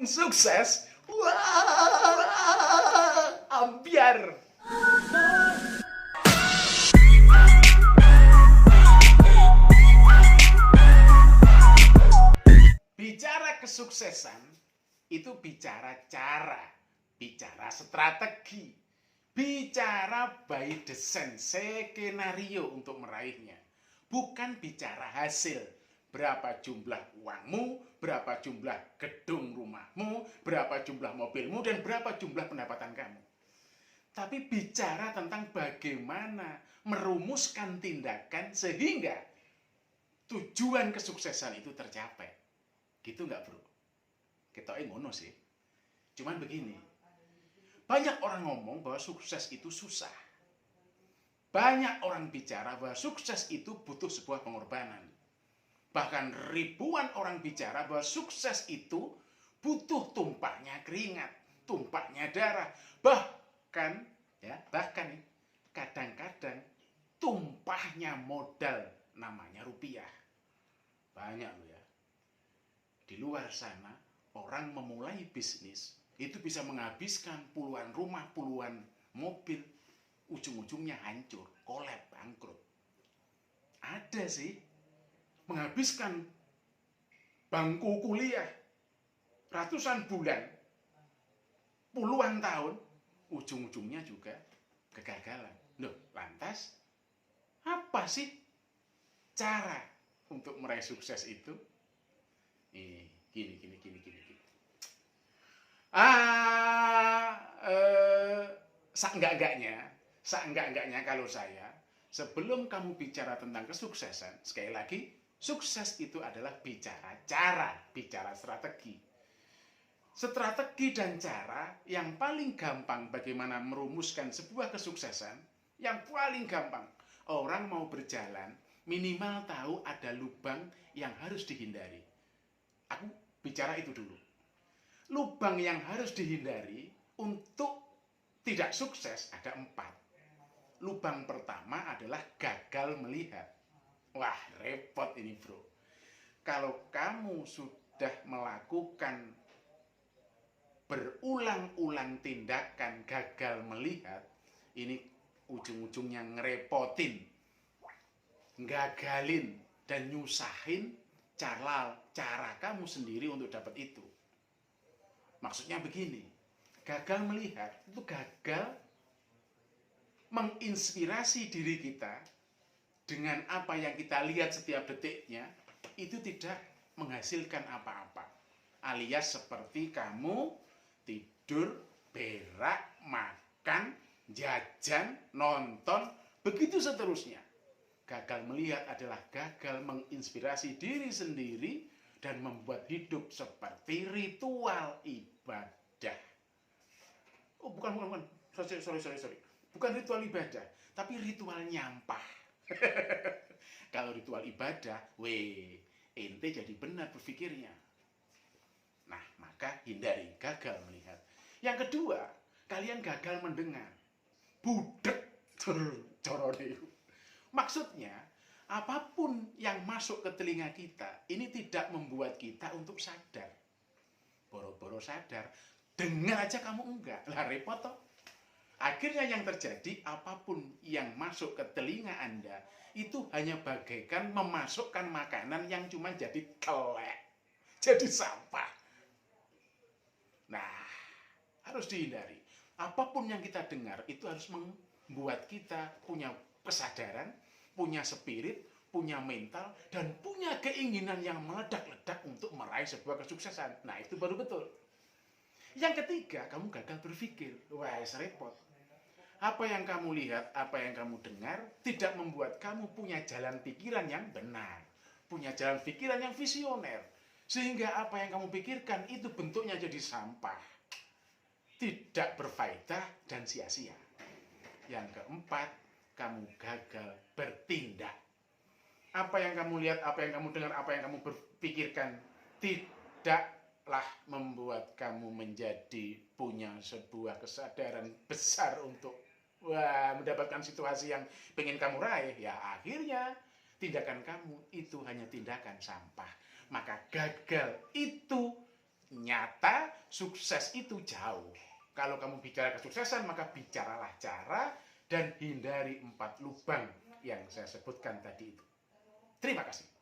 sukses. Wah, ambiar. Bicara kesuksesan itu bicara cara, bicara strategi, bicara by design, skenario untuk meraihnya. Bukan bicara hasil, berapa jumlah uangmu, berapa jumlah gedung rumahmu, berapa jumlah mobilmu, dan berapa jumlah pendapatan kamu. Tapi bicara tentang bagaimana merumuskan tindakan sehingga tujuan kesuksesan itu tercapai. Gitu nggak bro? Ketoknya ngono sih. Cuman begini, banyak orang ngomong bahwa sukses itu susah. Banyak orang bicara bahwa sukses itu butuh sebuah pengorbanan. Bahkan ribuan orang bicara bahwa sukses itu butuh tumpahnya keringat, tumpahnya darah. Bahkan kadang-kadang tumpahnya modal namanya rupiah. Banyak loh ya. Di luar sana, orang memulai bisnis, itu bisa menghabiskan puluhan rumah, puluhan mobil, ujung-ujungnya hancur, kolab, bangkrut. Ada sih, menghabiskan bangku kuliah, ratusan bulan, puluhan tahun, ujung-ujungnya juga kegagalan. Loh, lantas, apa sih cara untuk meraih sukses itu? Gini. Seenggak-enggaknya kalau saya, sebelum kamu bicara tentang kesuksesan, sekali lagi, sukses itu adalah bicara cara, bicara strategi. Strategi dan cara yang paling gampang bagaimana merumuskan sebuah kesuksesan, yang paling gampang, orang mau berjalan, minimal tahu ada lubang yang harus dihindari. Aku bicara itu dulu. Lubang yang harus dihindari untuk tidak sukses ada 4. Lubang pertama adalah gagal melihat. Wah, repot ini bro. Kalau kamu sudah melakukan berulang-ulang tindakan gagal melihat, ini ujung-ujungnya ngerepotin, gagalin, dan nyusahin cara kamu sendiri untuk dapat itu. Maksudnya begini, gagal melihat itu gagal menginspirasi diri kita dengan apa yang kita lihat setiap detiknya, itu tidak menghasilkan apa-apa. Alias seperti kamu tidur, berak, makan, jajan, nonton, begitu seterusnya. Gagal melihat adalah gagal menginspirasi diri sendiri dan membuat hidup seperti ritual ibadah. Oh, bukan. Sorry. Bukan ritual ibadah, tapi ritual nyampah. Kalau ritual ibadah, ente jadi benar berpikirnya. Nah, maka hindari gagal melihat. Yang kedua, kalian gagal mendengar. Budek. Maksudnya, apapun yang masuk ke telinga kita, ini tidak membuat kita untuk sadar. Boro-boro sadar, dengar aja kamu enggak. Lah repot toh. Akhirnya yang terjadi, apapun yang masuk ke telinga Anda, itu hanya bagaikan memasukkan makanan yang cuma jadi telek, jadi sampah. Nah, harus dihindari. Apapun yang kita dengar, itu harus membuat kita punya kesadaran, punya spirit, punya mental, dan punya keinginan yang meledak-ledak untuk meraih sebuah kesuksesan. Nah, itu baru betul. Yang ketiga, kamu gagal berpikir. Wah, repot. Apa yang kamu lihat, apa yang kamu dengar, tidak membuat kamu punya jalan pikiran yang benar. Punya jalan pikiran yang visioner. Sehingga apa yang kamu pikirkan itu bentuknya jadi sampah. Tidak berfaedah dan sia-sia. Yang keempat, kamu gagal bertindak. Apa yang kamu lihat, apa yang kamu dengar, apa yang kamu berpikirkan tidaklah membuat kamu menjadi punya sebuah kesadaran besar untuk mendapatkan situasi yang pengen kamu raih. Ya akhirnya tindakan kamu itu hanya tindakan sampah. Maka gagal itu sukses itu jauh. Kalau kamu bicara kesuksesan, maka bicaralah cara dan hindari 4 lubang yang saya sebutkan tadi itu. Terima kasih.